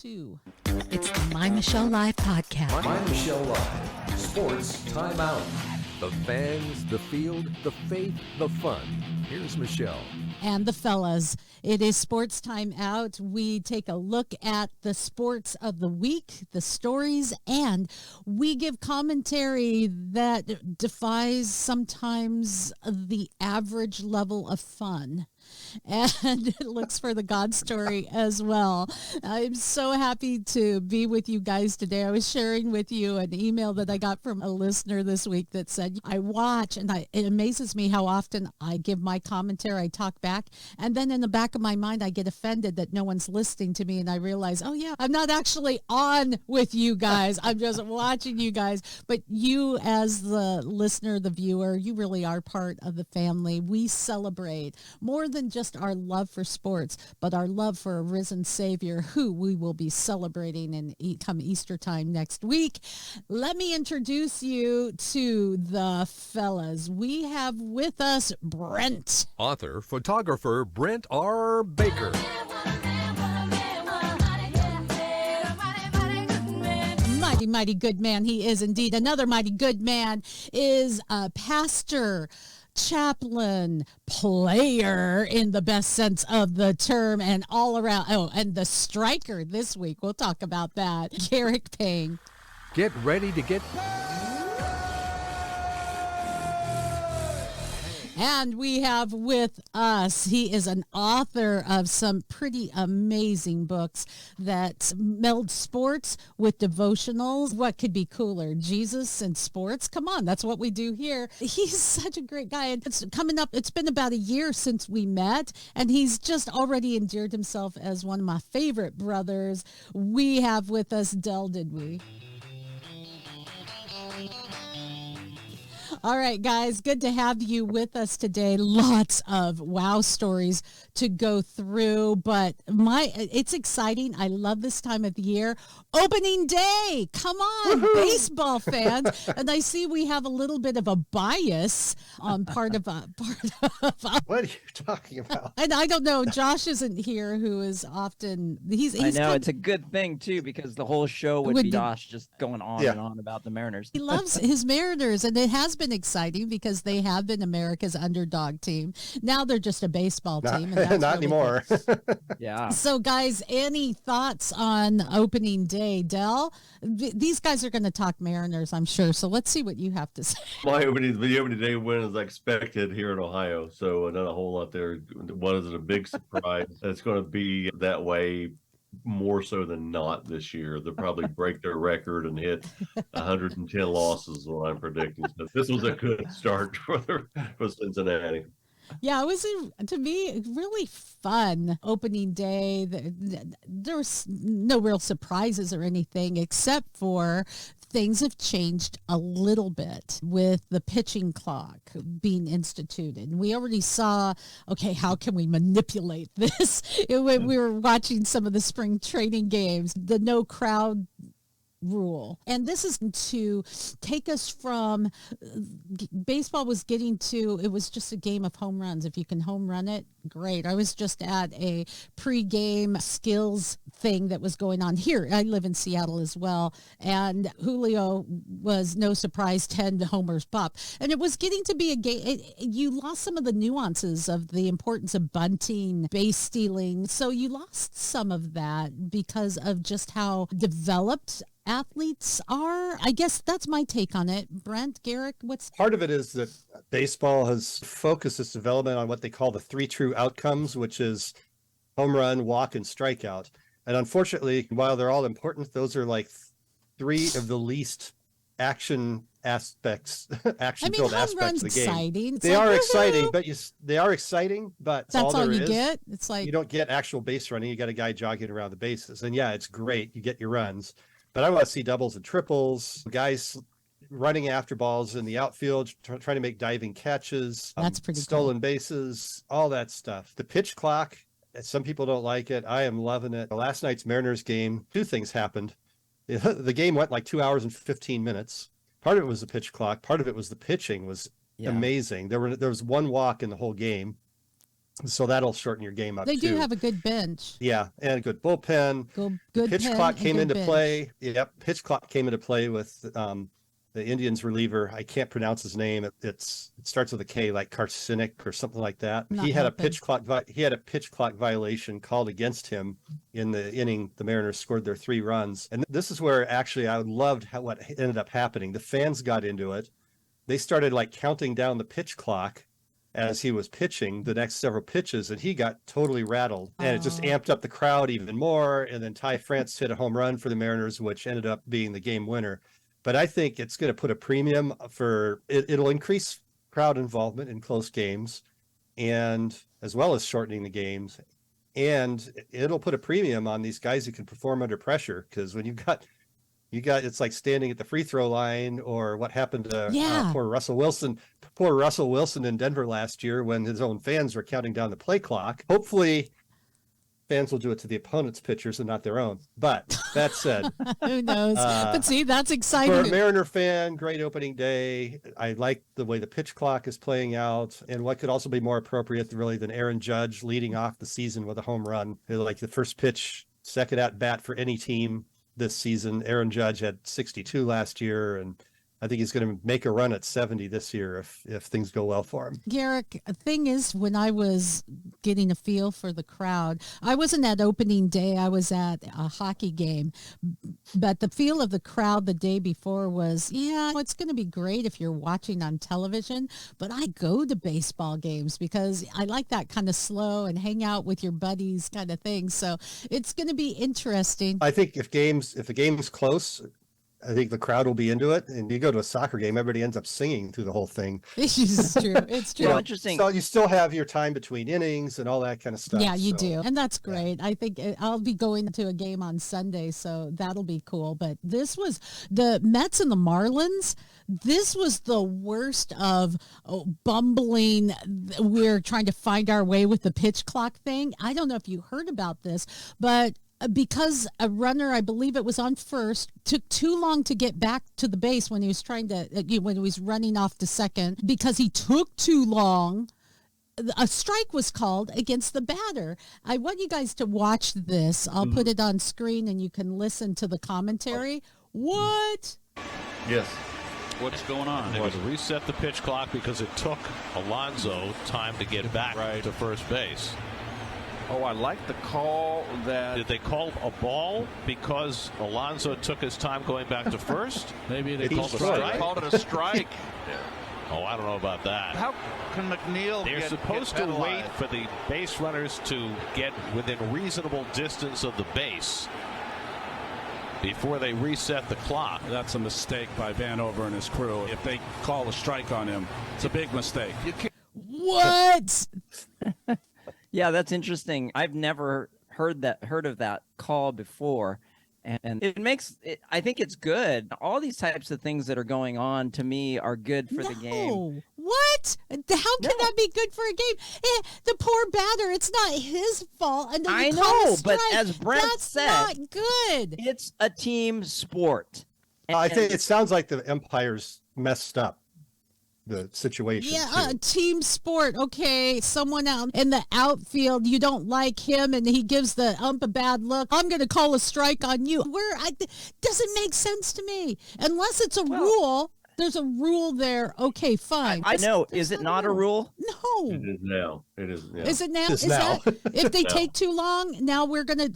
Two. It's the MyMichelleLive podcast. MyMichelleLive. Sports Timeout. The fans, the field, the faith, the fun. Here's Michelle. And the fellas, it is Sports Time Out. We take a look at the sports of the week, the stories, and we give commentary that defies sometimes the average level of fun. And it looks for the God story as well. I'm so happy to be with you guys today. I was sharing with you an email that I got from a listener this week that said, I watch, and it amazes me how often I give my commentary, I talk back, and then in the back of my mind, I get offended that no one's listening to me, and I realize, oh yeah, I'm not actually on with you guys. I'm just watching you guys. But you as the listener, the viewer, you really are part of the family. We celebrate more than just our love for sports, but our love for a risen Savior who we will be celebrating in come Easter time next week. Let me introduce you to the fellas. We have with us Brent. Author, photographer, Brent R Baker. Mighty good man he is indeed. Another mighty good man is a pastor, chaplain, player in the best sense of the term, and all around. Oh, and the striker this week. We'll talk about that. Garrick Pang. Get ready to get... And we have with us, he is an author of some pretty amazing books that meld sports with devotionals. What could be cooler? Jesus and sports? Come on, that's what we do here. He's such a great guy. And it's coming up, it's been about a year since we met, and he's just already endeared himself as one of my favorite brothers. We have with us Del, did we? All right, guys, good to have you with us today. Lots of wow stories to go through, but it's exciting. I love this time of the year. Opening day, come on, woo-hoo! Baseball fans. And I see we have a little bit of a bias on part of What are you talking about? And I don't know, Josh isn't here, who is often, he's I know, it's a good thing, too, because the whole show would be Josh just going on and on about the Mariners. He loves his Mariners, and it has been exciting because they have been America's underdog team. Now they're just a baseball team. And not anymore. Yeah. So, guys, any thoughts on opening day? Del, these guys are going to talk Mariners, I'm sure. So let's see what you have to say. The opening day win is expected here in Ohio, so not a whole lot there. One is a big surprise. It's going to be that way more so than not this year. They'll probably break their record and hit 110 losses is what I'm predicting. So this was a good start for Cincinnati. Yeah, it was, to me, really fun opening day. There was no real surprises or anything, except for things have changed a little bit with the pitching clock being instituted. We already saw, okay, how can we manipulate this? When we were watching some of the spring training games, the no crowd rule. And this is to take us from baseball was getting to, it was just a game of home runs. If you can home run it, great. I was just at a pre-game skills thing that was going on here. I live in Seattle as well. And Julio was, no surprise, 10 homers pop. And it was getting to be a game. You lost some of the nuances of the importance of bunting, base stealing. So you lost some of that because of just how developed athletes are. I guess that's my take on it. Brent, Garrick, what's... Part of it is that baseball has focused its development on what they call the 3 true outcomes, which is home run, walk, and strikeout. And unfortunately, while they're all important, those are like 3 of the least action aspects, action-filled aspects of the game. Exciting. They are exciting, but they are exciting, but that's all you is. Get. It's like you don't get actual base running. You got a guy jogging around the bases, and yeah, it's great. You get your runs. But I want to see doubles and triples, guys running after balls in the outfield, trying to make diving catches, that's pretty stolen cool. bases, all that stuff. The pitch clock, some people don't like it. I am loving it. Last night's Mariners game, 2 things happened. The game went like 2 hours and 15 minutes. Part of it was the pitch clock. Part of it was the pitching was amazing. There was 1 walk in the whole game. So that'll shorten your game up They too. do have a good bench. Yeah, and a good bullpen. Good Pitch pen clock and came good into bench. play. Yep, pitch clock came into play with the Indians reliever. I can't pronounce his name. It starts with a K, like Karsinik or something like that. Not He had helping. he had a pitch clock violation called against him in the inning. The Mariners scored their 3 runs, and this is where actually I loved what ended up happening. The fans got into it. They started like counting down the pitch clock as he was pitching the next several pitches, and he got totally rattled, and it just amped up the crowd even more. And then Ty France hit a home run for the Mariners, which ended up being the game winner. But I think it's going to put a premium for it. It'll increase crowd involvement in close games, and as well as shortening the games, and it'll put a premium on these guys who can perform under pressure. Because when you got it's like standing at the free throw line, or what happened to poor Russell Wilson in Denver last year when his own fans were counting down the play clock. Hopefully fans will do it to the opponent's pitchers and not their own. But that said, Who knows? But see, that's for exciting. a Mariner fan, great opening day. I like the way the pitch clock is playing out, and what could also be more appropriate really than Aaron Judge leading off the season with a home run. Like the first pitch, second at bat for any team this season. Aaron Judge had 62 last year, and I think he's going to make a run at 70 this year if things go well for him. Garrick, the thing is, when I was getting a feel for the crowd, I wasn't at opening day. I was at a hockey game. But the feel of the crowd the day before was, it's going to be great if you're watching on television. But I go to baseball games because I like that kind of slow and hang out with your buddies kind of thing. So it's going to be interesting. I think if the game's close, I think the crowd will be into it. And you go to a soccer game, everybody ends up singing through the whole thing. It's true. It's true. Well, interesting. So you still have your time between innings and all that kind of stuff. Yeah, you do. And that's great. I think I'll be going to a game on Sunday, so that'll be cool. But this was the Mets and the Marlins. This was the worst of bumbling. We're trying to find our way with the pitch clock thing. I don't know if you heard about this, but because a runner, I believe it was on first, took too long to get back to the base when he was when he was running off to second, because he took too long, a strike was called against the batter. I want you guys to watch this. I'll put it on screen and you can listen to the commentary. What? Yes. What's going on? They would reset the pitch clock because it took Alonso time to get back to first base. Oh, I like the call that... Did they call a ball because Alonso took his time going back to first? Maybe they called a strike. called it a strike. Oh, I don't know about that. How can McNeil They're supposed to wait for the base runners to get within reasonable distance of the base before they reset the clock. That's a mistake by Vanover and his crew. If they call a strike on him, it's a big mistake. What? Yeah, that's interesting. I've never heard of that call before, and it makes it. I think it's good. All these types of things that are going on to me are good for the game. What? How can that be good for a game? The poor batter. It's not his fault. And then I you call know, a but strike. as Brent that's said, not good. It's a team sport. I think it sounds like the umpires messed up the situation. Yeah, team sport. Okay, someone out in the outfield, you don't like him, and he gives the ump a bad look. I'm going to call a strike on you. Doesn't make sense to me unless it's a rule. There's a rule there. Okay, fine. I know. Is it not a rule? No. It is now. It is now. Is it now? It's Is now. that if they take too long? Now we're gonna.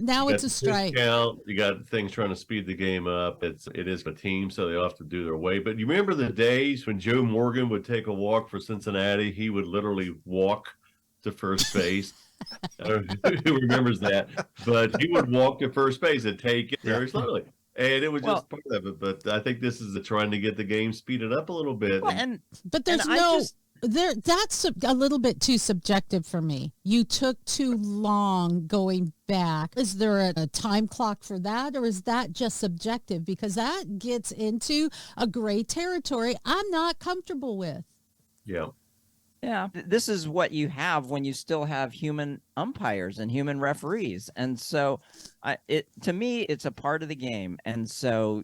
Now it's a strike. Count. You got things trying to speed the game up. It is a team, so they all have to do their way. But you remember the days when Joe Morgan would take a walk for Cincinnati? He would literally walk to first base. I don't know who remembers that, but he would walk to first base and take it very slowly. And it was just part of it, but I think this is trying to get the game speeded up a little bit. But there's that's a little bit too subjective for me. You took too long going back. Is there a time clock for that, or is that just subjective? Because that gets into a gray territory I'm not comfortable with. Yeah. Yeah, this is what you have when you still have human umpires and human referees. And so to me, it's a part of the game. And so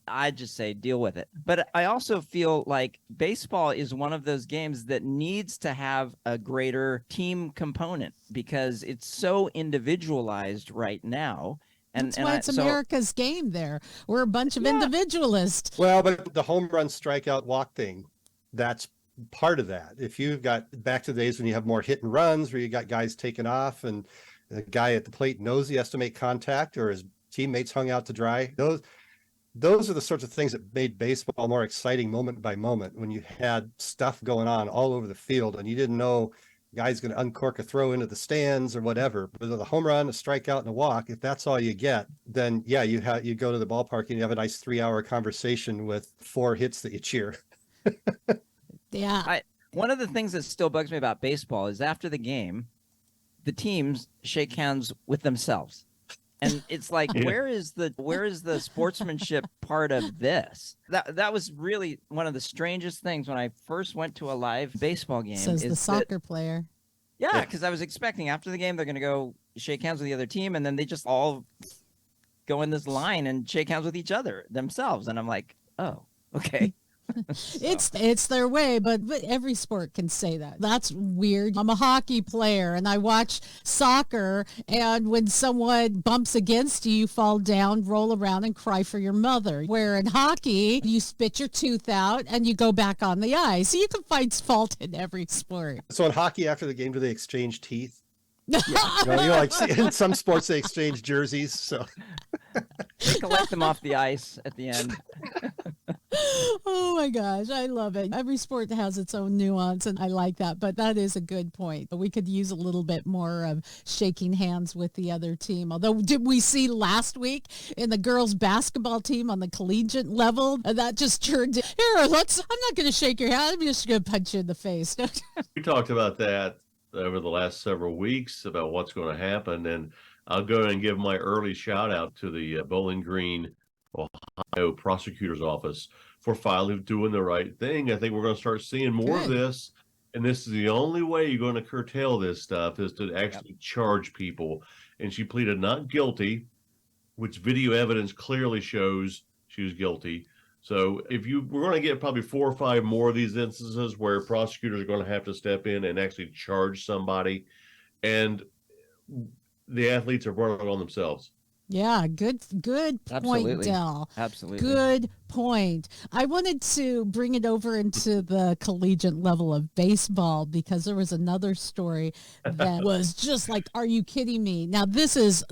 I just say deal with it. But I also feel like baseball is one of those games that needs to have a greater team component because it's so individualized right now. And That's why it's America's game there. We're a bunch of individualists. Well, but the home run, strikeout, walk thing, that's part of that. If you've got back to the days when you have more hit and runs where you got guys taking off and the guy at the plate knows he has to make contact or his teammates hung out to dry, those are the sorts of things that made baseball more exciting moment by moment when you had stuff going on all over the field and you didn't know guy's going to uncork a throw into the stands or whatever. But with a home run, a strikeout, and a walk, if that's all you get, then yeah, you go to the ballpark and you have a nice 3-hour conversation with 4 hits that you cheer. Yeah. One of the things that still bugs me about baseball is after the game, the teams shake hands with themselves. And it's like, where is the sportsmanship part of this? That was really one of the strangest things when I first went to a live baseball game. Says the soccer player. Yeah, because I was expecting after the game they're going to go shake hands with the other team, and then they just all go in this line and shake hands with each other themselves. And I'm like, oh, okay. It's their way, but every sport can say that. That's weird. I'm a hockey player and I watch soccer, and when someone bumps against you, you fall down, roll around, and cry for your mother. Where in hockey, you spit your tooth out and you go back on the ice. So you can find fault in every sport. So in hockey, after the game, do they exchange teeth? Yeah. Like in some sports they exchange jerseys, so they collect them off the ice at the end. Oh my gosh, I love it. Every sport has its own nuance, and I like that. But that is a good point. We could use a little bit more of shaking hands with the other team. Although, did we see last week in the girls' basketball team on the collegiate level that just turned here? I'm not going to shake your hand. I'm just going to punch you in the face. We talked about that over the last several weeks about what's going to happen, and I'll go and give my early shout out to the Bowling Green, Ohio prosecutor's office for finally doing the right thing. I think we're going to start seeing more of this, and this is the only way you're going to curtail this stuff is to actually charge people. And she pleaded not guilty, which video evidence clearly shows she was guilty. So we're going to get probably 4 or 5 more of these instances where prosecutors are going to have to step in and actually charge somebody, and the athletes are running on themselves. Yeah, good point, Absolutely. Del. Absolutely. Good point. I wanted to bring it over into the collegiate level of baseball because there was another story that was just like, are you kidding me? Now this is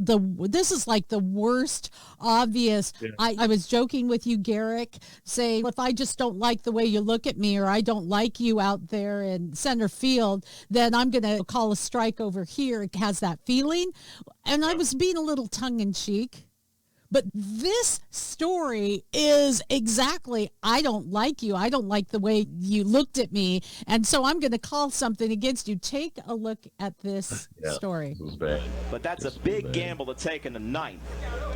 like the worst obvious. Yeah. I was joking with you, Garrick, saying if I just don't like the way you look at me or I don't like you out there in center field, then I'm going to call a strike over here. It has that feeling. And I was being a little tongue-in-cheek, but this story is exactly, I don't like you. I don't like the way you looked at me, and so I'm going to call something against you. Take a look at this story. But that's a big gamble to take in the ninth.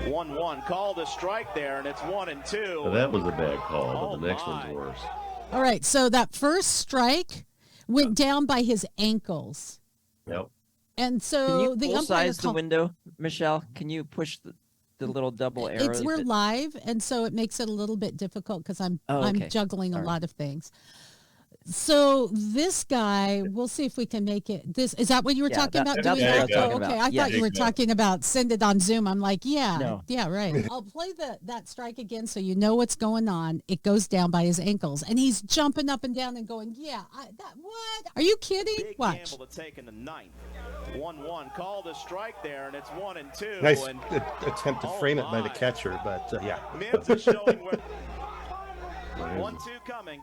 1-1, called a strike there, and it's 1-2. So that was a bad call, but the next one's worse. All right, so that first strike went down by his ankles. Yep. And so can you the full umpire size the window, Michelle? Can you push the little double arrow? We're live, and so it makes it a little bit difficult because I'm juggling a lot of things. So this guy, we'll see if we can make it. Is that what you were talking about? That's what I was talking about. I thought you were talking about send it on Zoom. I'm like, yeah, right. I'll play that strike again so you know what's going on. It goes down by his ankles, and he's jumping up and down and going, what? Are you kidding? Big Watch. Gamble to take in the ninth. 1-1, called a strike there, and it's 1-2. Nice attempt to frame it by the catcher, but yeah. Mims is showing where 1-2 coming.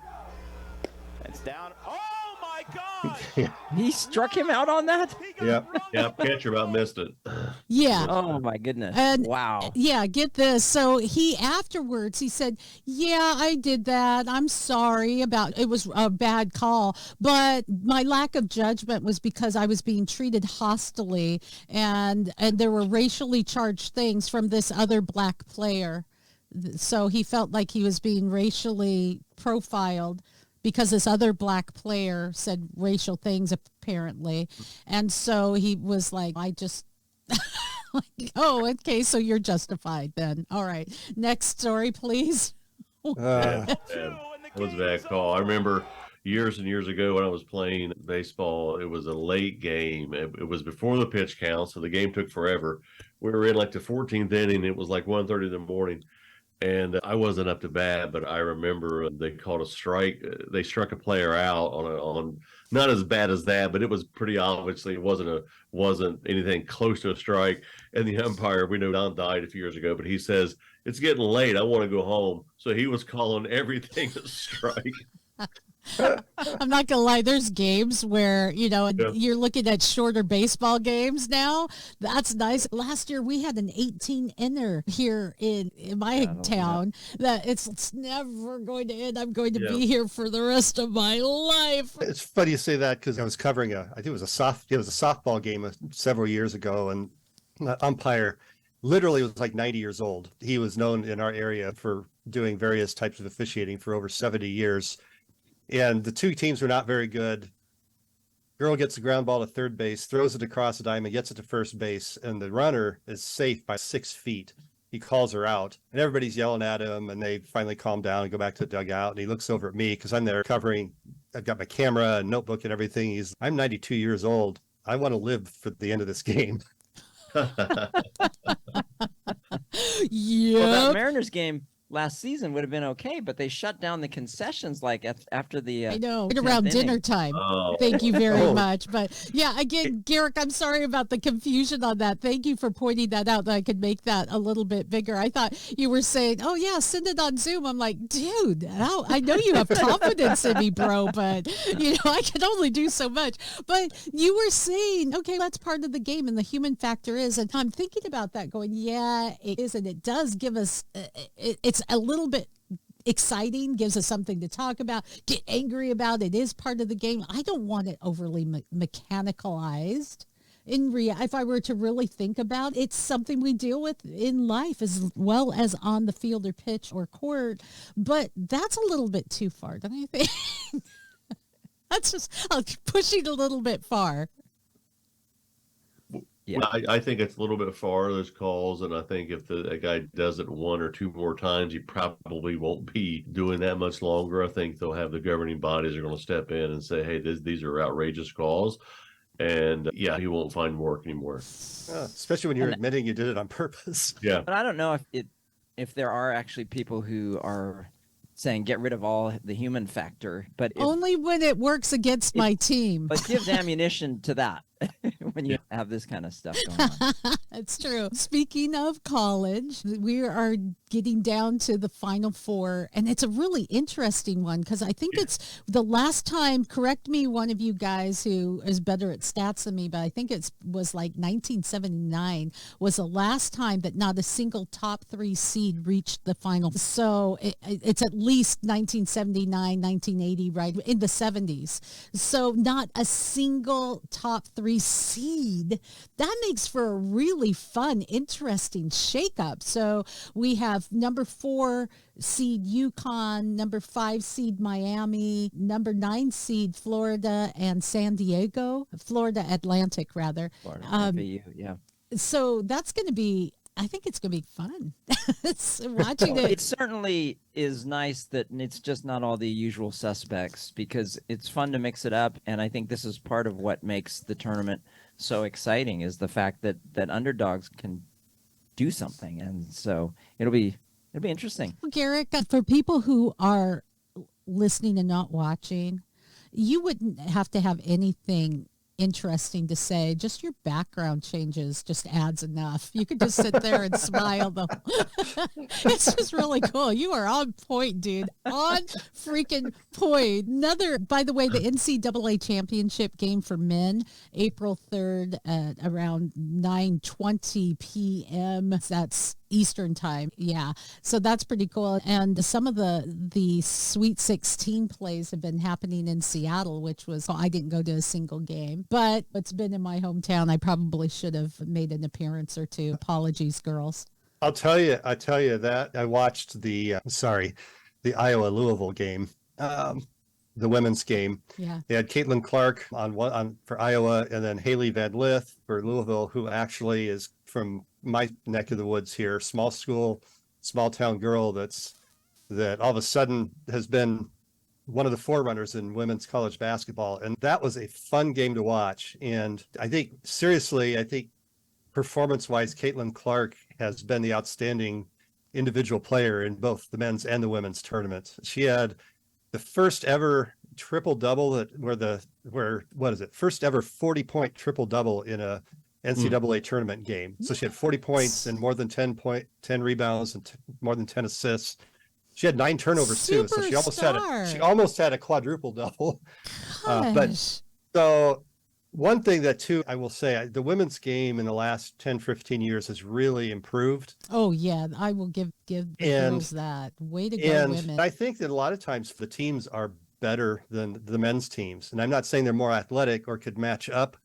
It's down. Oh my God! He struck him out on that? Yep. Catcher about missed it. Yeah. Oh my goodness. And wow. Yeah, get this. So afterwards he said, yeah, I did that. I'm sorry it was a bad call, but my lack of judgment was because I was being treated hostilely and there were racially charged things from this other black player. So he felt like he was being racially profiled because this other black player said racial things apparently. And so he was like, oh, okay, so you're justified then. All right. Next story, please. That was a bad call. I remember years and years ago when I was playing baseball, it was a late game. It was before the pitch count, so the game took forever. We were in like the 14th inning. It was like 1:30 in the morning. And I wasn't up to bat, but I remember they called a strike. They struck a player out on not as bad as that, but it was pretty obviously it wasn't anything close to a strike. And the umpire, we know Don died a few years ago, but he says it's getting late. I want to go home. So he was calling everything a strike. I'm not gonna lie, there's games where you're looking at shorter baseball games now. That's nice. Last year we had an 18-inner here in my town that it's never going to end. I'm going to be here for the rest of my life. It's funny you say that because I was covering I think it was a softball game several years ago, and the umpire literally was like 90 years old. He was known in our area for doing various types of officiating for over 70 years. And the two teams were not very good. Girl gets the ground ball to third base, throws it across the diamond, gets it to first base, and the runner is safe by 6 feet. He calls her out, and everybody's yelling at him, and they finally calm down and go back to the dugout. And he looks over at me because I'm there covering. I've got my camera and notebook and everything. I'm 92 years old. I want to live for the end of this game. Well, that Mariners game last season would have been okay, but they shut down the concessions like after the I know right around dinner time. Thank you very much. But yeah, again, Garrick, I'm sorry about the confusion on that. Thank you for pointing that out, that I could make that a little bit bigger. I thought you were saying, oh yeah, send it on Zoom. I'm like, dude, I know you have confidence in me, bro, but I can only do so much. But you were saying, okay, that's part of the game, and the human factor is, and I'm thinking about that going, yeah, it is, and it does give us it's a little bit exciting, gives us something to talk about, get angry about. It is part of the game. I don't want it overly mechanicalized. If I were to really think about it, it's something we deal with in life as well as on the field or pitch or court. But that's a little bit too far, don't you think? That's just pushing a little bit far. Yeah, I think it's a little bit far, those calls, and I think if a guy does it one or two more times, he probably won't be doing that much longer. I think they'll have the governing bodies are going to step in and say, hey, these are outrageous calls, and he won't find work anymore. Especially when you're admitting you did it on purpose. Yeah. But I don't know if there are actually people who are saying get rid of all the human factor, but only when it works against my team. But gives ammunition to that. When you have this kind of stuff going on. That's true. Speaking of college, we are getting down to the Final Four, and it's a really interesting one because I think it's the last time, correct me, one of you guys who is better at stats than me, but I think it was like 1979 was the last time that not a single top 3 seed reached the final. So it's at least 1979, 1980, right, in the 70s. So not a single top 3 seed. That makes for a really fun, interesting shakeup. So we have number 4 seed UConn, number 5 seed Miami, number 9 seed Florida and San Diego, Florida Atlantic rather. Yeah. So that's going to be, I think it's going to be fun. Watching it. It certainly is nice that it's just not all the usual suspects because it's fun to mix it up. And I think this is part of what makes the tournament so exciting is the fact that underdogs can do something. And so it'll be interesting. Garrick, for people who are listening and not watching, you wouldn't have to have anything interesting to say. Just your background changes just adds enough. You could just sit there and smile though. It's just really cool. You are on point, dude. On freaking point. By the way, the NCAA championship game for men, April 3rd at around 9:20 p.m. That's Eastern time. Yeah. So that's pretty cool. And some of the Sweet 16 plays have been happening in Seattle, which was, I didn't go to a single game, but it's been in my hometown. I probably should have made an appearance or two. Apologies, girls. I tell you that I watched the Iowa Louisville game, the women's game. Yeah. They had Caitlin Clark on for Iowa, and then Haley Van Lith for Louisville, who actually is from my neck of the woods here, small school, small town girl that's that all of a sudden has been one of the forerunners in women's college basketball. And that was a fun game to watch. And I think, seriously, performance-wise, Caitlin Clark has been the outstanding individual player in both the men's and the women's tournament. She had the first ever triple-double first ever 40-point triple-double in a NCAA tournament game. So she had 40 points and more than 10 rebounds and more than 10 assists. She had 9 turnovers too, so she almost had a quadruple double. So one thing that too, I will say, the women's game in the last 10, 15 years has really improved. Oh yeah, I will give the girls that. Way to go, women. I think that a lot of times the teams are better than the men's teams, and I'm not saying they're more athletic or could match up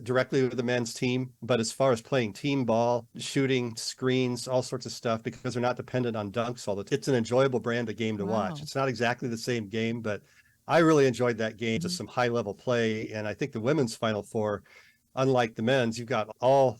directly with the men's team, but as far as playing team ball, shooting, screens, all sorts of stuff, because they're not dependent on dunks all the time. It's an enjoyable brand of game to watch. It's not exactly the same game, but I really enjoyed that game. Just some high level play. And I think the women's Final Four, unlike the men's, you've got all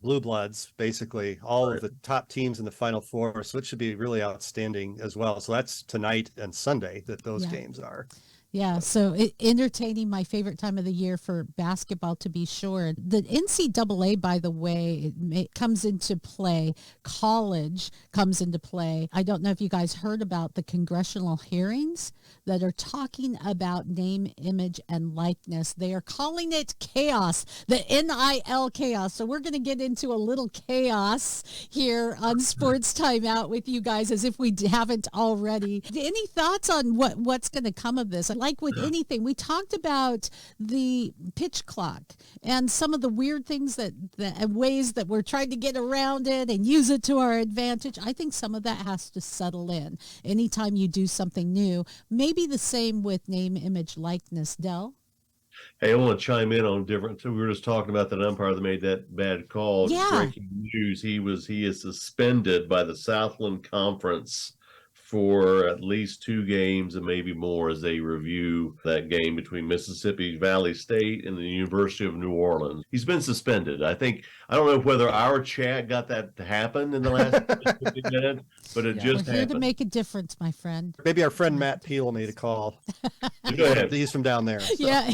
blue bloods, basically all of the top teams in the Final Four. So it should be really outstanding as well. So that's tonight and Sunday that those games are. Yeah, so entertaining, my favorite time of the year for basketball, to be sure. The NCAA, by the way, it comes into play. College comes into play. I don't know if you guys heard about the congressional hearings that are talking about name, image, and likeness. They are calling it chaos, the NIL chaos. So we're going to get into a little chaos here on Sports Timeout with you guys, as if we haven't already. Any thoughts on what's going to come of this? Like with anything, we talked about the pitch clock and some of the weird things that ways that we're trying to get around it and use it to our advantage. I think some of that has to settle in. Anytime you do something new, maybe the same with name, image, likeness. Del? Hey, I want to chime in on different. So we were just talking about that umpire that made that bad call. Yeah. Breaking news: he is suspended by the Southland Conference for at least 2 games and maybe more as they review that game between Mississippi Valley State and the University of New Orleans. He's been suspended. I don't know whether our chat got that to happen in the last 15 minutes, but it just happened. We're here to make a difference, my friend. Maybe our friend Matt Peel made a call. Go ahead. He's from down there. So. Yeah.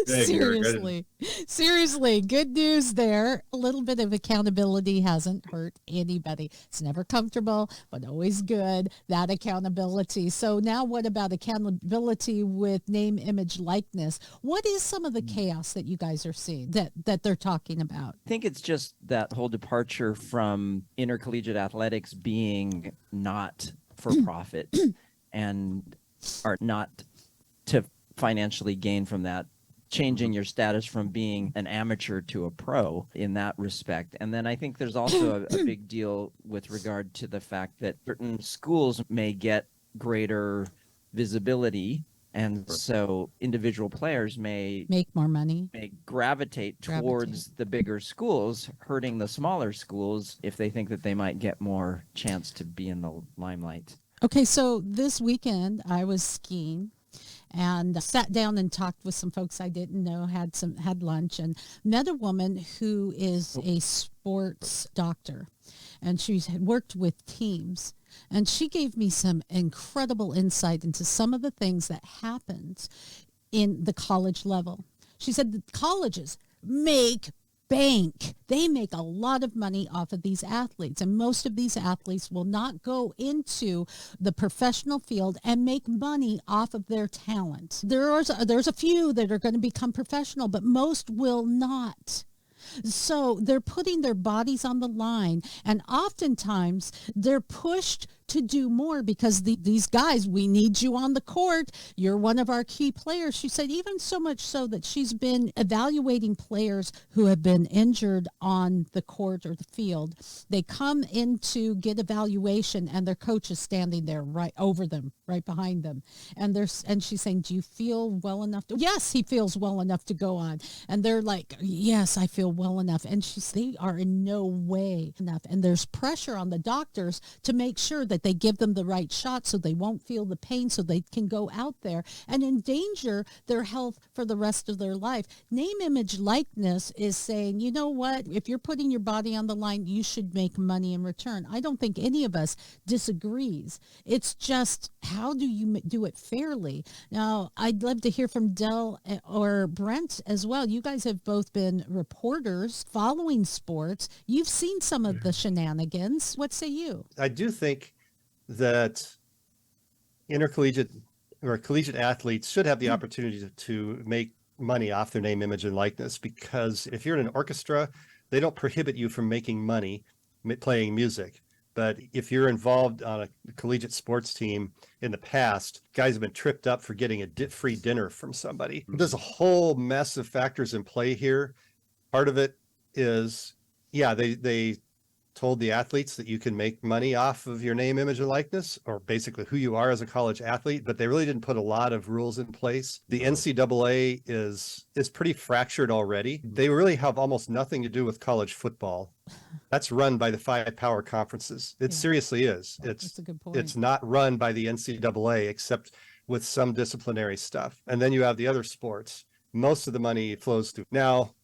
Seriously. Seriously. Good news there. A little bit of accountability hasn't hurt anybody. It's never comfortable, but always good, that accountability. So now what about accountability with name, image, likeness? What is some of the chaos that you guys are seeing that they're talking about? I think it's just that whole departure from intercollegiate athletics being not for profit and are not to financially gain from that, changing your status from being an amateur to a pro in that respect. And then I think there's also a big deal with regard to the fact that certain schools may get greater visibility, and so individual players may make more money, may gravitate towards the bigger schools, hurting the smaller schools if they think that they might get more chance to be in the limelight. Okay, so this weekend I was skiing and sat down and talked with some folks I didn't know, had lunch, and met a woman who is a sports doctor, and she's worked with teams. And she gave me some incredible insight into some of the things that happens in the college level. She said that colleges make bank. They make a lot of money off of these athletes, and most of these athletes will not go into the professional field and make money off of their talent. There's a few that are going to become professional, but most will not. So they're putting their bodies on the line, and oftentimes they're pushed to do more because these guys, we need you on the court. You're one of our key players. She said even so much so that she's been evaluating players who have been injured on the court or the field. They come in to get evaluation, and their coach is standing there right over them, right behind them. And she's saying, do you feel well enough to? Yes, he feels well enough to go on. And they're like, yes, I feel well enough. And they are in no way enough. And there's pressure on the doctors to make sure that that they give them the right shot so they won't feel the pain, so they can go out there and endanger their health for the rest of their life. Name, image, likeness is saying, you know what, if you're putting your body on the line, you should make money in return. I don't think any of us disagrees. It's just, how do you do it fairly? Now, I'd love to hear from Del or Brent as well. You guys have both been reporters following sports. You've seen some of the shenanigans. What say you? I do think that intercollegiate or collegiate athletes should have the opportunity to make money off their name, image, and likeness, because if you're in an orchestra, they don't prohibit you from making money playing music. But if you're involved on a collegiate sports team in the past, guys have been tripped up for getting a free dinner from somebody. There's a whole mess of factors in play here. Part of it is, yeah, they told the athletes that you can make money off of your name, image, and likeness, or basically who you are as a college athlete, but they really didn't put a lot of rules in place. The NCAA is pretty fractured already. They really have almost nothing to do with college football. That's run by the 5 power conferences. It seriously is. That's a good point. It's not run by the NCAA except with some disciplinary stuff. And then you have the other sports. Most of the money flows through. Now,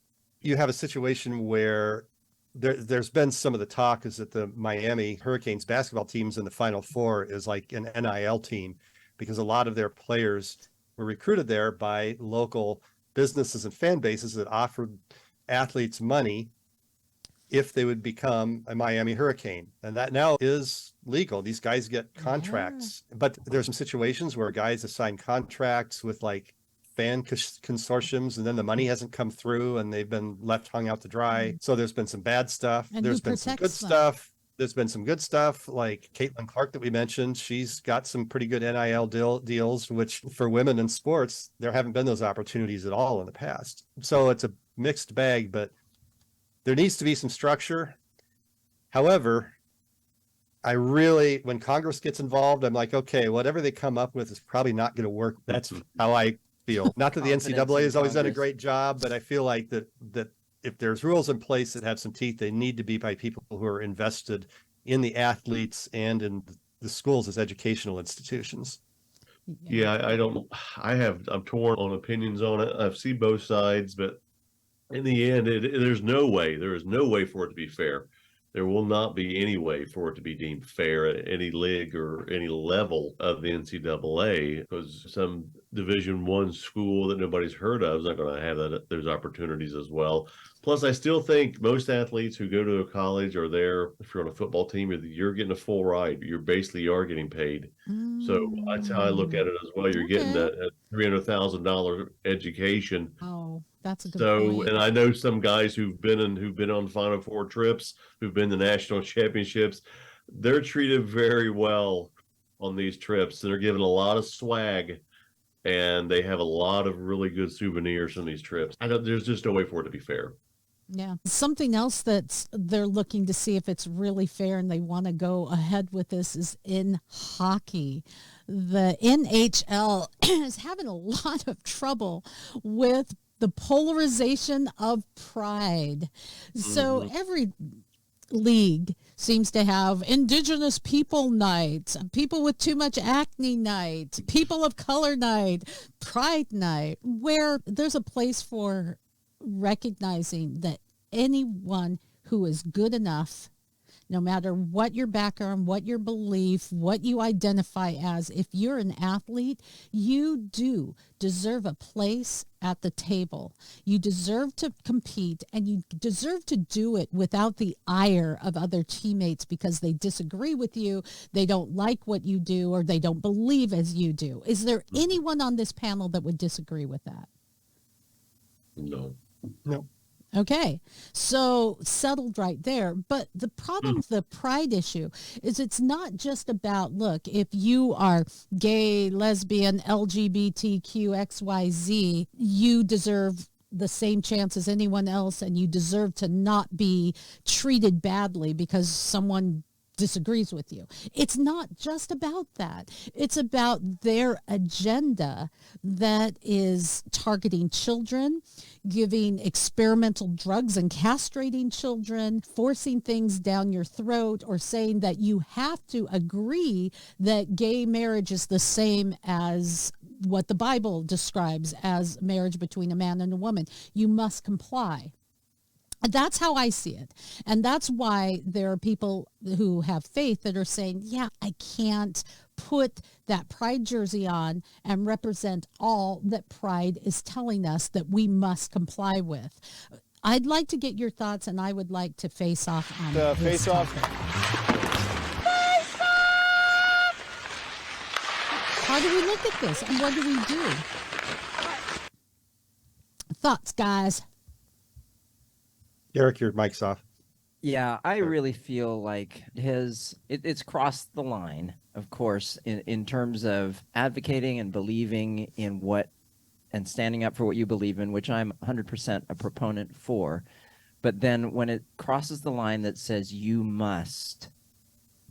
you have a situation where there's been some of the talk is that the Miami Hurricanes basketball teams in the Final Four is like an NIL team, because a lot of their players were recruited there by local businesses and fan bases that offered athletes money if they would become a Miami Hurricane. And that now is legal. These guys get contracts, but there's some situations where guys have signed contracts with like fan consortiums, and then the money hasn't come through and they've been left hung out to dry. So there's been some bad stuff. And there's been some good stuff. There's been some good stuff, like Caitlin Clark that we mentioned. She's got some pretty good NIL deals, which for women in sports, there haven't been those opportunities at all in the past. So it's a mixed bag, but there needs to be some structure. However, when Congress gets involved, I'm like, okay, whatever they come up with is probably not going to work. That's how I feel. Not that the NCAA has always done a great job, but I feel like that if there's rules in place that have some teeth, they need to be by people who are invested in the athletes and in the schools as educational institutions. Yeah, I'm torn on opinions on it. I've seen both sides, but in the end, there is no way for it to be fair. There will not be any way for it to be deemed fair at any league or any level of the NCAA, because some Division I school that nobody's heard of is not going to have those opportunities as well. Plus, I still think most athletes who go to a college are there. If you're on a football team, you're getting a full ride. You basically are getting paid. So that's how I look at it as well. You're getting a $300,000 education. Oh, that's a good point. And I know some guys who've been on Final Four trips, who've been to national championships. They're treated very well on these trips, and they're given a lot of swag, and they have a lot of really good souvenirs from these trips. There's just no way for it to be fair. Yeah. Something else that they're looking to see if it's really fair and they want to go ahead with this is in hockey. The NHL is having a lot of trouble with the polarization of pride. So every league seems to have Indigenous People Night, People with Too Much Acne Night, People of Color Night, Pride Night, where there's a place for recognizing that anyone who is good enough, no matter what your background, what your belief, what you identify as, if you're an athlete, you do deserve a place at the table. You deserve to compete, and you deserve to do it without the ire of other teammates because they disagree with you, they don't like what you do, or they don't believe as you do. Is there anyone on this panel that would disagree with that? No. Okay, so settled right there. But the problem with the pride issue is it's not just about, look, if you are gay, lesbian, LGBTQ, XYZ, you deserve the same chance as anyone else, and you deserve to not be treated badly because someone disagrees with you. It's not just about that. It's about their agenda that is targeting children, giving experimental drugs and castrating children, forcing things down your throat, or saying that you have to agree that gay marriage is the same as what the Bible describes as marriage between a man and a woman. You must comply. That's how I see it. And that's why there are people who have faith that are saying, yeah, I can't put that Pride jersey on and represent all that Pride is telling us that we must comply with. I'd like to get your thoughts, and I would like to face off on this face off. How do we look at this, and what do we do? Thoughts, guys? Garrick, your mic's off. Yeah, I really feel like it's crossed the line, of course, in terms of advocating and believing in what and standing up for what you believe in, which I'm 100% a proponent for. But then when it crosses the line that says you must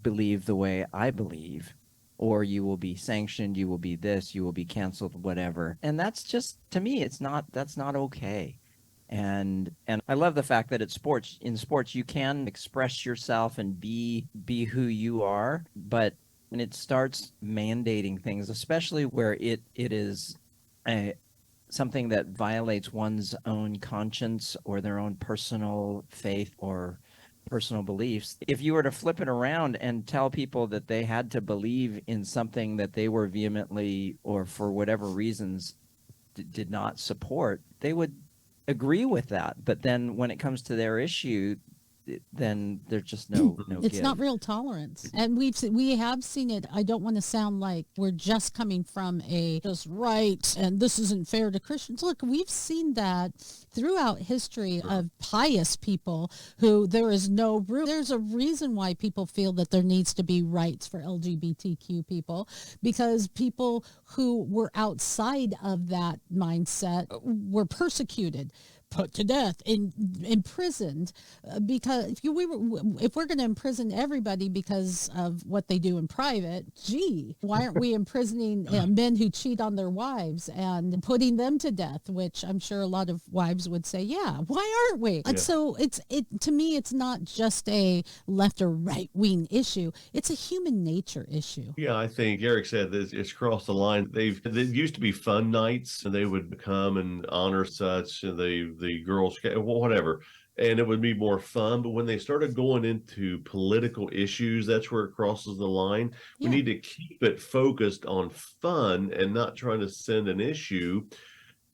believe the way I believe, or you will be sanctioned, you will be this, you will be canceled, whatever. And that's just, to me, that's not okay. And I love the fact that in sports you can express yourself and be who you are, but when it starts mandating things, especially where it is something that violates one's own conscience or their own personal faith or personal beliefs, if you were to flip it around and tell people that they had to believe in something that they were vehemently or for whatever reasons did not support, they would agree with that. But then when it comes to their issue, then there's just no it's give. not real tolerance. And we have seen it. I don't want to sound like we're just coming from a just right and this isn't fair to Christians. Look, we've seen that throughout history of pious people who there is no room. There's a reason why people feel that there needs to be rights for LGBTQ people, because people who were outside of that mindset were persecuted, put to death, imprisoned, because if we're going to imprison everybody because of what they do in private, why aren't we imprisoning men who cheat on their wives and putting them to death? Which I'm sure a lot of wives would say, yeah, why aren't we? Yeah. And so to me, it's not just a left or right wing issue; it's a human nature issue. Yeah, I think Garrick said this. It's crossed the line. There used to be fun nights, and they would come and honor such the girls, whatever, and it would be more fun. But when they started going into political issues, that's where it crosses the line. We need to keep it focused on fun and not trying to send an issue.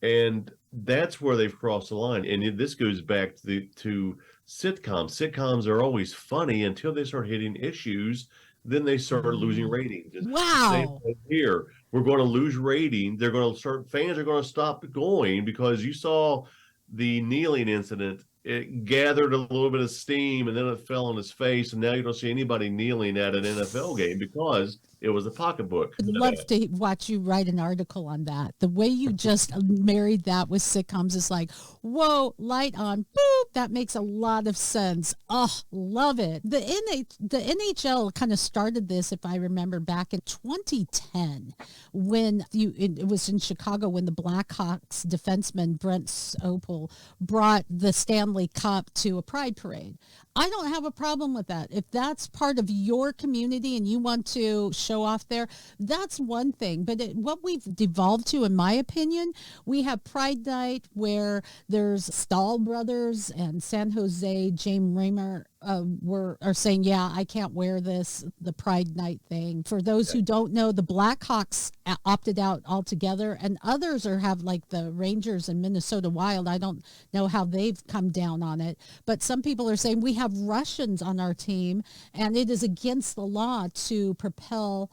And that's where they've crossed the line. And this goes back to sitcoms. Sitcoms are always funny until they start hitting issues. Then they start losing ratings. Wow. Here, we're going to lose ratings. Fans are going to stop going because you saw the kneeling incident. It gathered a little bit of steam and then it fell on his face. And now you don't see anybody kneeling at an NFL game because it was a pocketbook. I'd love to watch you write an article on that. The way you just married that with sitcoms is like, whoa, light on, boop. That makes a lot of sense. Oh, love it. The NHL kind of started this, if I remember, back in 2010 when it was in Chicago when the Blackhawks defenseman Brent Opel brought the Stanley Cup to a pride parade. I don't have a problem with that. If that's part of your community and you want to show off there, that's one thing. But what we've devolved to, in my opinion, we have Pride Night where there's Stahl Brothers and San Jose, James Raymer are saying, yeah, I can't wear the Pride Night thing. For those who don't know, the Blackhawks opted out altogether, and others have like the Rangers and Minnesota Wild. I don't know how they've come down on it, but some people are saying we have Russians on our team, and it is against the law to propel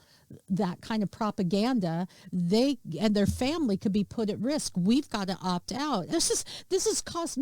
that kind of propaganda. They and their family could be put at risk. We've got to opt out. This is cost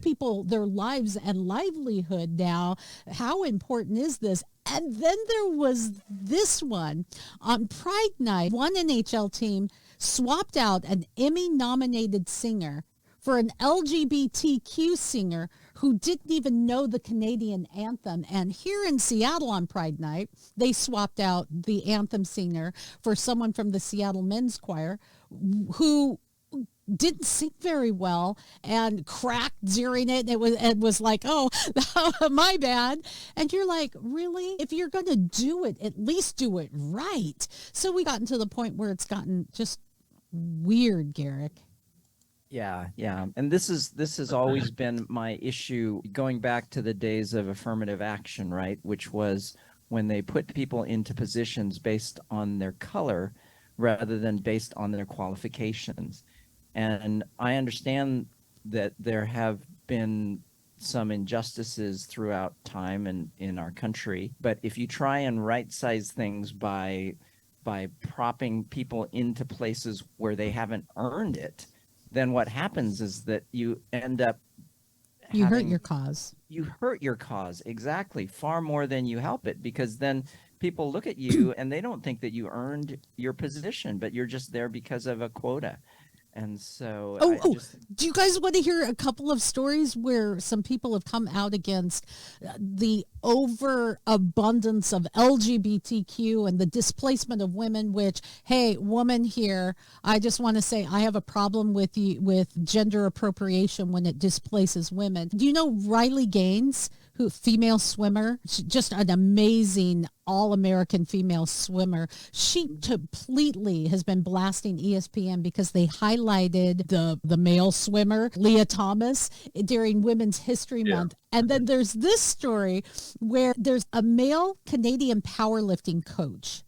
people their lives and livelihood now. How important is this? And then there was this one on Pride Night. One NHL team swapped out an Emmy-nominated singer for an LGBTQ singer who didn't even know the Canadian anthem. And here in Seattle on Pride Night, they swapped out the anthem singer for someone from the Seattle Men's Choir who didn't sing very well and cracked during it. It was like, oh, my bad. And you're like, really? If you're going to do it, at least do it right. So we gotten to the point where it's gotten just weird, Garrick. Yeah. And this has always been my issue going back to the days of affirmative action, right? Which was when they put people into positions based on their color rather than based on their qualifications. And I understand that there have been some injustices throughout time and in our country, but if you try and right-size things by propping people into places where they haven't earned it, then what happens is that you end up you hurt your cause. You hurt your cause, exactly, far more than you help it, because then people look at you and they don't think that you earned your position, but you're just there because of a quota. And so do you guys want to hear a couple of stories where some people have come out against the overabundance of LGBTQ and the displacement of women, which, hey, woman here, I just want to say I have a problem with gender appropriation when it displaces women. Do you know Riley Gaines, female swimmer, just an amazing all-American female swimmer? She completely has been blasting ESPN because they highlighted the male swimmer, Leah Thomas, during Women's History Month. And then there's this story where there's a male Canadian powerlifting coach,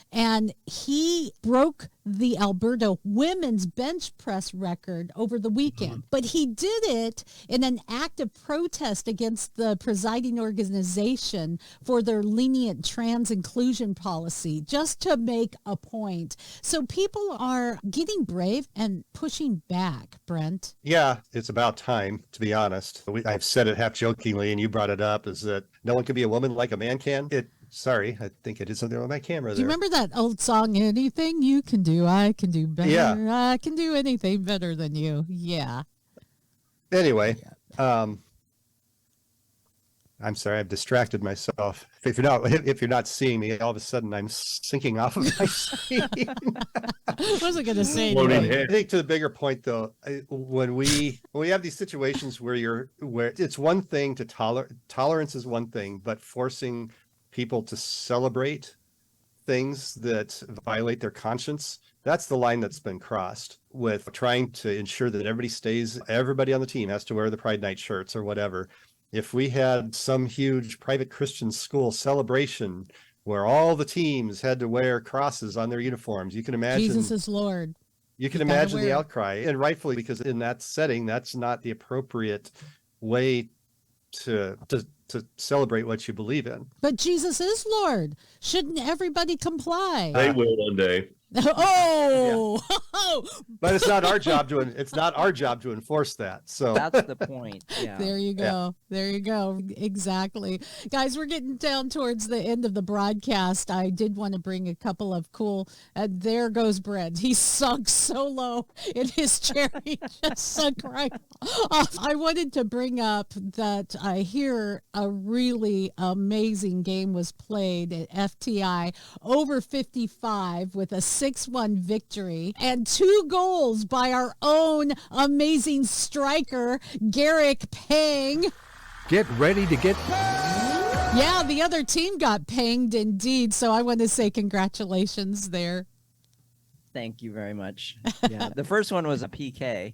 and he broke the Alberta women's bench press record over the weekend. But he did it in an act of protest against the presiding organization for their lenient trans inclusion policy, just to make a point. So people are getting brave and pushing back, Brent. Yeah, it's about time, to be honest. I've said it half jokingly, and you brought it up, is that no one can be a woman like a man can. Sorry, I think I did something on my camera there. Do you remember that old song, Anything You Can Do, I Can Do Better? Yeah. I can do anything better than you. Yeah. Anyway, I'm sorry, I've distracted myself. If you're not seeing me, all of a sudden I'm sinking off of my screen. I wasn't going to say anything. I think to the bigger point, though, when we have these situations where it's one thing to tolerance is one thing, but forcing people to celebrate things that violate their conscience, that's the line that's been crossed with trying to ensure that everybody on the team has to wear the Pride Night shirts or whatever. If we had some huge private Christian school celebration where all the teams had to wear crosses on their uniforms, you can imagine Jesus is Lord. You can imagine the outcry, and rightfully, because in that setting, that's not the appropriate way to celebrate what you believe in. But Jesus is Lord. Shouldn't everybody comply? They will one day. Oh, but it's not our job to enforce that. So that's the point. Yeah. There you go. Yeah. There you go. Exactly. Guys, we're getting down towards the end of the broadcast. I did want to bring a couple of cool, there goes Brent. He sunk so low in his chair. He just sunk right off. I wanted to bring up that I hear a really amazing game was played at FTI over 55 with a 6-1 victory and 2 goals by our own amazing striker, Garrick Pang. Get ready to get... Yeah, the other team got panged indeed, so I want to say congratulations there. Thank you very much. Yeah, the first one was a PK,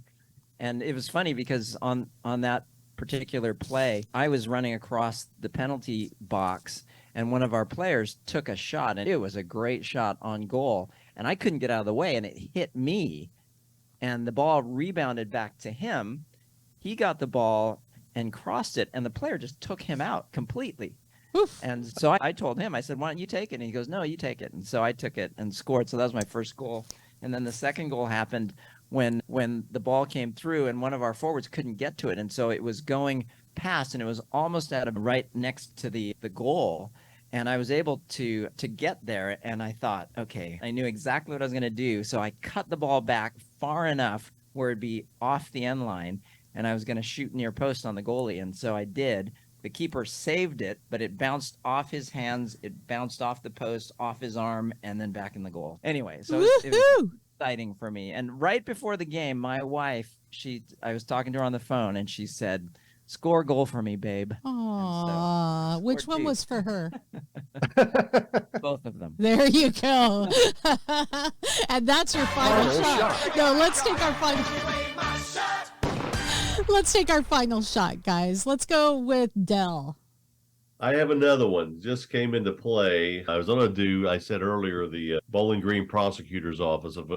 and it was funny because on that particular play, I was running across the penalty box, and one of our players took a shot, and it was a great shot on goal, and I couldn't get out of the way, and it hit me, and the ball rebounded back to him. He got the ball and crossed it, and the player just took him out completely. Oof. And so I told him, I said, why don't you take it? And he goes, no, you take it. And so I took it and scored. So that was my first goal. And then the second goal happened when the ball came through and one of our forwards couldn't get to it. And so it was going past, and it was almost right next to the goal. And I was able to get there, and I thought, okay, I knew exactly what I was going to do. So I cut the ball back far enough where it'd be off the end line, and I was going to shoot near post on the goalie, and so I did. The keeper saved it, but it bounced off his hands, it bounced off the post, off his arm, and then back in the goal. Anyway, so it was exciting for me. And right before the game, my wife, I was talking to her on the phone, and she said, "Score a goal for me, babe." Aww, which one was for her? Both of them. There you go. And that's your final shot. No, let's take our final Let's take our final shot, guys. Let's go with Dell. I have another one. Just came into play. I was going to do, I said earlier, the Bowling Green Prosecutor's Office of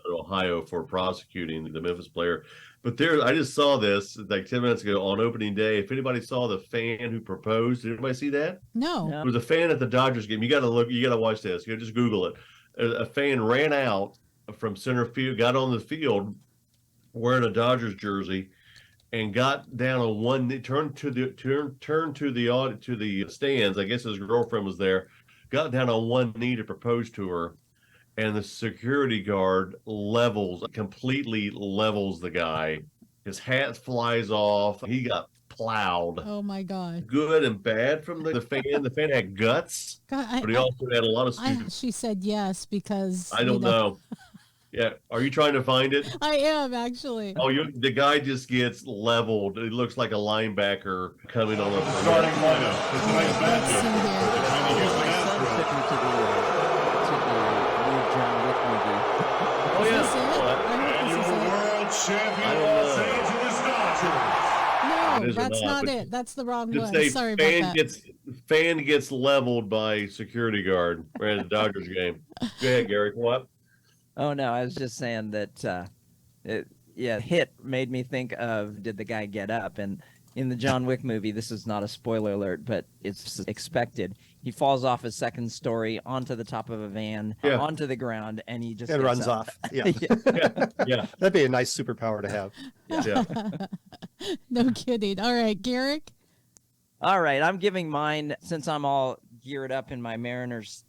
Ohio for prosecuting the Memphis player. But I just saw this like 10 minutes ago on opening day. If anybody saw the fan who proposed, did anybody see that? No. It was a fan at the Dodgers game. You got to watch this. You just Google it. A fan ran out from center field, got on the field wearing a Dodgers jersey, and got down on one knee, turned to the stands. I guess his girlfriend was there. Got down on one knee to propose to her, and the security guard completely levels the guy. His hat flies off. He got plowed. Oh my God! Good and bad from the fan. The fan had guts, but he also had a lot of students. She said yes because I don't know. Yeah, are you trying to find it? I am actually. Oh, the guy just gets leveled. It looks like a linebacker coming on the starting lineup. It's a nice matchup. Oh yeah. World champion Los Angeles Dodgers. No, that's not it. That's the wrong one. Say Sorry about that. Fan gets leveled by security guard at the Dodgers game. Go ahead, Garrick. What? Oh no, I was just saying that hit made me think of did the guy get up? And in the John Wick movie, this is not a spoiler alert, but it's expected. He falls off a second story onto the top of a van, onto the ground, and he just runs up. off. Yeah. Yeah. That'd be a nice superpower to have. Yeah. No kidding. All right, Garrick. All right, I'm giving mine since I'm all geared up in my Mariners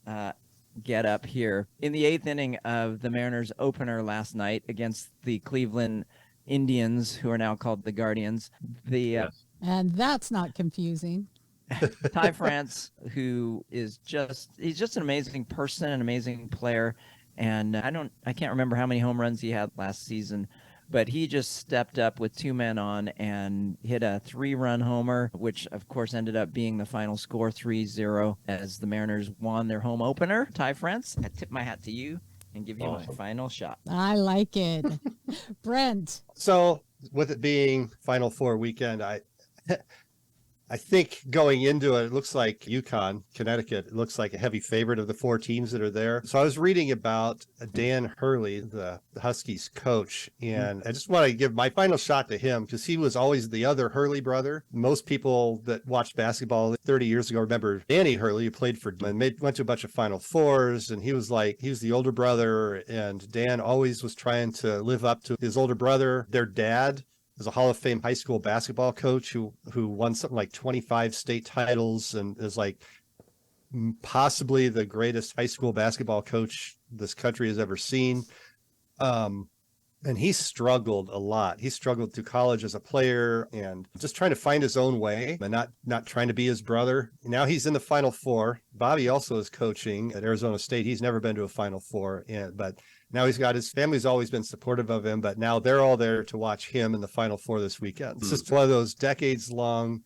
get up here. In the 8th inning of the Mariners opener last night against the Cleveland Indians, who are now called the Guardians, And that's not confusing. Ty France, who is he's just an amazing person, an amazing player. And I can't remember how many home runs he had last season, but he just stepped up with 2 men on and hit a 3-run homer, which of course ended up being the final score, 3-0, as the Mariners won their home opener. Ty France, I tip my hat to you and give you my final shot. I like it. Brent. So with it being Final Four weekend, I think going into it, it looks like UConn, Connecticut, it looks like a heavy favorite of the 4 teams that are there. So I was reading about Dan Hurley, the Huskies coach, and I just want to give my final shot to him because he was always the other Hurley brother. Most people that watched basketball 30 years ago remember Danny Hurley, who played for and went to a bunch of Final Fours, and he was the older brother, and Dan always was trying to live up to his older brother. Their dad is a Hall of Fame high school basketball coach who won something like 25 state titles and is like possibly the greatest high school basketball coach this country has ever seen. And he struggled a lot. He struggled through college as a player and just trying to find his own way and not trying to be his brother. Now he's in the Final Four. Bobby also is coaching at Arizona State. He's never been to a Final Four, but now he's got his family's always been supportive of him, but now they're all there to watch him in the Final Four this weekend. It's just one of those decades-long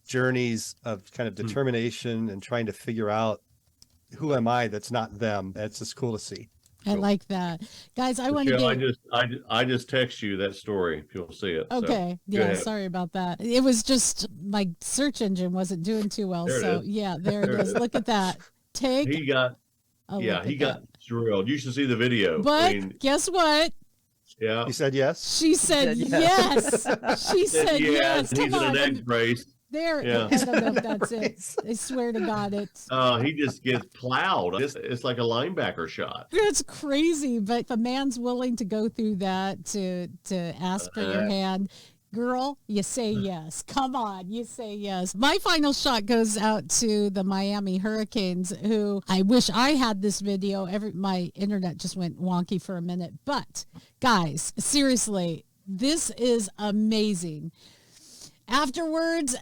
journeys of kind of determination and trying to figure out who am I that's not them. It's just cool to see. I like that. Guys, I want to give... I just text you that story if you'll see it. Okay. So, yeah, sorry about that. It was just my search engine wasn't doing too well. There it is. Look at that. He got drilled. You should see the video. But guess what? Yeah. You said yes? She said yes. She said yes. He's in an egg brace. There, yeah. I don't know if that's it. I swear to God, it's. He just gets plowed. It's like a linebacker shot. It's crazy, but if a man's willing to go through that to ask for your hand, girl, you say yes. Come on, you say yes. My final shot goes out to the Miami Hurricanes, who I wish I had this video. My internet just went wonky for a minute, but guys, seriously. This is amazing. Afterwards,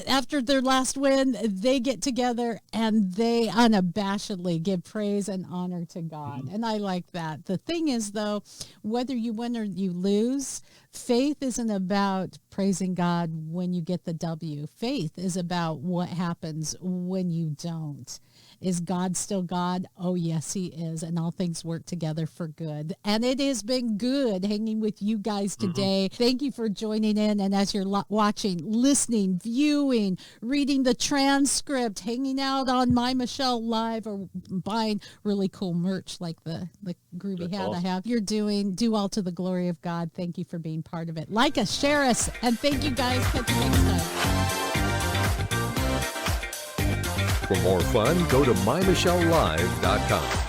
after their last win, they get together and they unabashedly give praise and honor to God. And I like that. The thing is, though, whether you win or you lose, faith isn't about praising God when you get the W. Faith is about what happens when you don't. Is God still God? Oh, yes, he is. And all things work together for good. And it has been good hanging with you guys today. Thank you for joining in. And as you're watching, listening, viewing, reading the transcript, hanging out on MyMichelleLive, or buying really cool merch like the groovy hat I have, you're doing, do all to the glory of God. Thank you for being part of it. Like us, share us, and thank you guys. Catch you next time. For more fun, go to MyMichelleLive.com.